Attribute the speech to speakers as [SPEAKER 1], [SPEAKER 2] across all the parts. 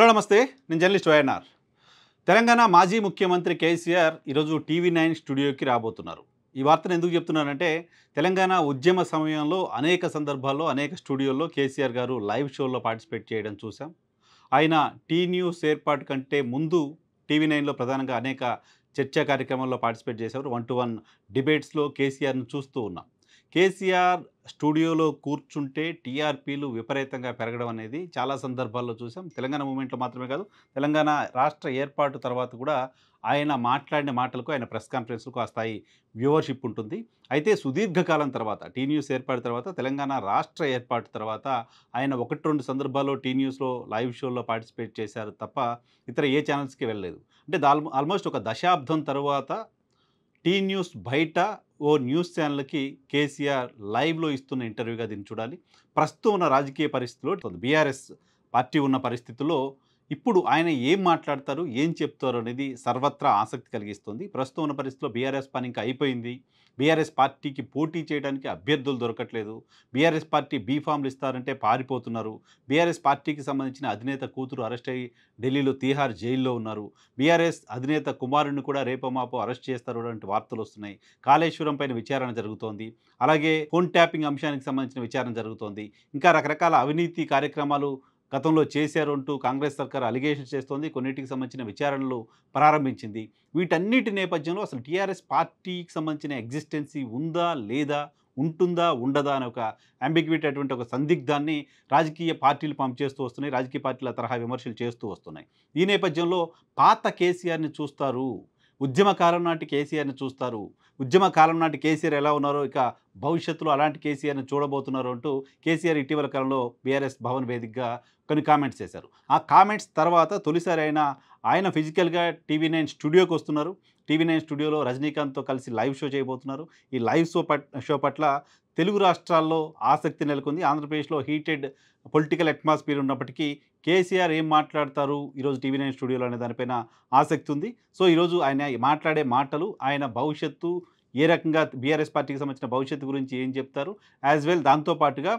[SPEAKER 1] మిత్రులారా నమస్తే. నేను జర్నలిస్ట్ వైఎన్ఆర్. తెలంగాణ మాజీ ముఖ్యమంత్రి కేసీఆర్ ఈరోజు టీవీ9 స్టూడియోకి రాబోతున్నారు. ఈ వార్తను ఎందుకు చెప్తున్నానంటే తెలంగాణ ఉద్యమ సమయంలో అనేక సందర్భాల్లో అనేక స్టూడియోల్లో కేసీఆర్ గారు లైవ్ షోల్లో పార్టిసిపేట్ చేయడం చూసాం. ఆయన టీ న్యూస్ ఏర్పాటు కంటే ముందు టీవీ9లో ప్రధానంగా అనేక చర్చా కార్యక్రమాల్లో పార్టిసిపేట్ చేశారు. 1-to-1 డిబేట్స్లో కేసీఆర్ను చూస్తూ ఉన్నాం. కేసీఆర్ స్టూడియోలో కూర్చుంటే టీఆర్పీలు విపరీతంగా పెరగడం అనేది చాలా సందర్భాల్లో చూసాం. తెలంగాణ మూవ్‌మెంట్‌లో మాత్రమే కాదు, తెలంగాణ రాష్ట్ర ఏర్పాటు తర్వాత కూడా ఆయన మాట్లాడిన మాటలకు, ఆయన ప్రెస్ కాన్ఫరెన్స్‌లకు ఆ స్థాయి వ్యూవర్‌షిప్ ఉంటుంది. అయితే సుదీర్ఘకాలం తర్వాత టీ న్యూస్ ఏర్పాటు తర్వాత, తెలంగాణ రాష్ట్ర ఏర్పాటు తర్వాత ఆయన 1-2 సందర్భాల్లో టీ న్యూస్‌లో లైవ్ షోల్లో పార్టిసిపేట్ చేశారు తప్ప ఇతర ఏ ఛానల్స్‌కి వెళ్ళలేదు. అంటే ఆల్మోస్ట్ ఒక దశాబ్దం తరువాత టీ న్యూస్ బయట ఓ న్యూస్ ఛానల్‌కి కేసీఆర్ లైవ్‌లో ఇస్తున్న ఇంటర్వ్యూగా దీన్ని చూడాలి. ప్రస్తుతం ఉన్న రాజకీయ పరిస్థితిలో బీఆర్ఎస్ పార్టీ ఉన్న పరిస్థితుల్లో ఇప్పుడు ఆయన ఏం మాట్లాడతారు, ఏం చెప్తారు అనేది సర్వత్రా ఆసక్తి కలిగిస్తుంది. ప్రస్తుతం ఉన్న పరిస్థితిలో బీఆర్ఎస్ పని ఇంకా అయిపోయింది. బీఆర్ఎస్ పార్టీకి పోటీ చేయడానికి అభ్యర్థులు దొరకట్లేదు. బీఆర్ఎస్ పార్టీ బీఫామ్లు ఇస్తారంటే పారిపోతున్నారు. బీఆర్ఎస్ పార్టీకి సంబంధించిన అధినేత కూతురు అరెస్ట్ అయ్యి ఢిల్లీలో తీహార్ జైల్లో ఉన్నారు. బీఆర్ఎస్ అధినేత కుమారుడిని కూడా రేపో మాపో అరెస్ట్ చేస్తారు వంటి వార్తలు వస్తున్నాయి. కాళేశ్వరం పైన విచారణ జరుగుతోంది. అలాగే ఫోన్ ట్యాపింగ్ అంశానికి సంబంధించిన విచారణ జరుగుతోంది. ఇంకా రకరకాల అవినీతి కార్యక్రమాలు గతంలో చేశారు అంటూ కాంగ్రెస్ సర్కార్ అలిగేషన్స్ చేస్తోంది. కొన్నిటికి సంబంధించిన విచారణలు ప్రారంభించింది. వీటన్నిటి నేపథ్యంలో అసలు టీఆర్ఎస్ పార్టీకి సంబంధించిన ఎగ్జిస్టెన్సీ ఉందా లేదా, ఉంటుందా ఉండదా అనే ఒక అంబిగ్విటీ అటువంటి ఒక సందిగ్ధాన్ని రాజకీయ పార్టీలు చేస్తూ వస్తున్నాయి. రాజకీయ పార్టీల తరహా విమర్శలు చేస్తూ వస్తున్నాయి. ఈ నేపథ్యంలో పాత కేసీఆర్ని చూస్తారు, ఉద్యమ కాలం నాటి కేసీఆర్ని చూస్తారు. ఉద్యమ కాలం నాటి కేసీఆర్ ఎలా ఉన్నారో ఇక భవిష్యత్తులో అలాంటి కేసీఆర్ని చూడబోతున్నారు అంటూ కేసీఆర్ ఇటీవల కాలంలో బీఆర్ఎస్ భవన్ వేదికగా కొన్ని కామెంట్స్ చేశారు. ఆ కామెంట్స్ తర్వాత తొలిసారి ఆయన ఫిజికల్గా టీవీ9 స్టూడియోకి వస్తున్నారు. టీవీ9 స్టూడియోలో రజనీకాంత్తో కలిసి లైవ్ షో చేయబోతున్నారు. ఈ లైవ్ షో పట్ల తెలుగు రాష్ట్రాల్లో ఆసక్తి నెలకొంది. ఆంధ్రప్రదేశ్లో హీటెడ్ పొలిటికల్ అట్మాస్ఫియర్ ఉన్నప్పటికీ కేసీఆర్ ఏం మాట్లాడతారు ఈరోజు టీవీ9 స్టూడియోలో అనే దానిపైన ఆసక్తి ఉంది. సో ఈరోజు ఆయన మాట్లాడే మాటలు, ఆయన భవిష్యత్తు ఏ రకంగా బీఆర్ఎస్ పార్టీకి సంబంధించిన భవిష్యత్తు గురించి ఏం చెప్తారు, యాజ్ వెల్ దాంతోపాటుగా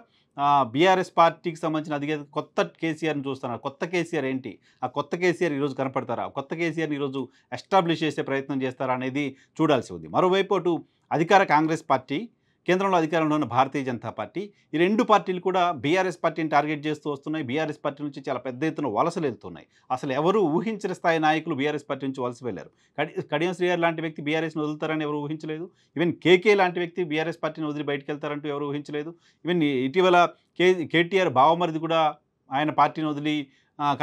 [SPEAKER 1] బీఆర్ఎస్ పార్టీకి సంబంధించిన అధినేత కొత్త కేసీఆర్ని చూస్తున్నారు. కొత్త కేసీఆర్ ఏంటి, ఆ కొత్త కేసీఆర్ ఈరోజు కనపడతారా, కొత్త కేసీఆర్ని ఈరోజు ఎస్టాబ్లిష్ చేసే ప్రయత్నం చేస్తారా అనేది చూడాల్సి ఉంది. మరోవైపు అటు అధికార కాంగ్రెస్ పార్టీ, కేంద్రంలో అధికారంలో ఉన్న భారతీయ జనతా పార్టీ, ఈ రెండు పార్టీలు కూడా బీఆర్ఎస్ పార్టీని టార్గెట్ చేస్తూ వస్తున్నాయి. బీఆర్ఎస్ పార్టీ నుంచి చాలా పెద్ద ఎత్తున వలసలు వెళ్తున్నాయి. అసలు ఎవరు ఊహించిన స్థాయి నాయకులు బీఆర్ఎస్ పార్టీ నుంచి వలస వెళ్ళారు. కడియం శ్రీహరి లాంటి వ్యక్తి బీఆర్ఎస్ని వదులుతారని ఎవరు ఊహించలేదు. ఈవెన్ కేకే లాంటి వ్యక్తి బీఆర్ఎస్ పార్టీని వదిలి బయటకు వెళ్తారంటూ ఎవరు ఊహించలేదు. ఈవెన్ ఇటీవల కేటీఆర్ బావమరిది కూడా ఆయన పార్టీని వదిలి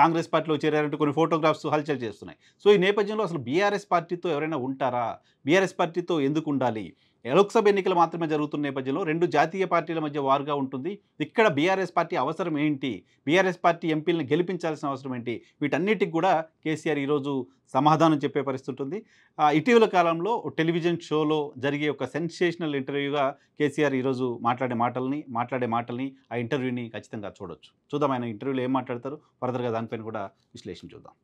[SPEAKER 1] కాంగ్రెస్ పార్టీలో చేరారంటూ కొన్ని ఫోటోగ్రాఫ్స్ హల్చల్ చేస్తున్నాయి. సో ఈ నేపథ్యంలో అసలు బీఆర్ఎస్ పార్టీతో ఎవరైనా ఉంటారా, బీఆర్ఎస్ పార్టీతో ఎందుకు ఉండాలి, లోక్సభ ఎన్నికలు మాత్రమే జరుగుతున్న నేపథ్యంలో రెండు జాతీయ పార్టీల మధ్య వారుగా ఉంటుంది. ఇక్కడ బీఆర్ఎస్ పార్టీ అవసరం ఏంటి, బీఆర్ఎస్ పార్టీ ఎంపీలను గెలిపించాల్సిన అవసరం ఏంటి, వీటన్నిటికి కూడా కేసీఆర్ ఈరోజు సమాధానం చెప్పే పరిస్థితి ఉంటుంది. ఇటీవల కాలంలో టెలివిజన్ షోలో జరిగే ఒక సెన్సేషనల్ ఇంటర్వ్యూగా కేసీఆర్ ఈరోజు మాట్లాడే మాటల్ని ఆ ఇంటర్వ్యూని ఖచ్చితంగా చూడొచ్చు. చూద్దాం ఆయన ఇంటర్వ్యూలో ఏం మాట్లాడతారు, ఫర్దర్గా దానిపైన కూడా విశ్లేషణ చూద్దాం.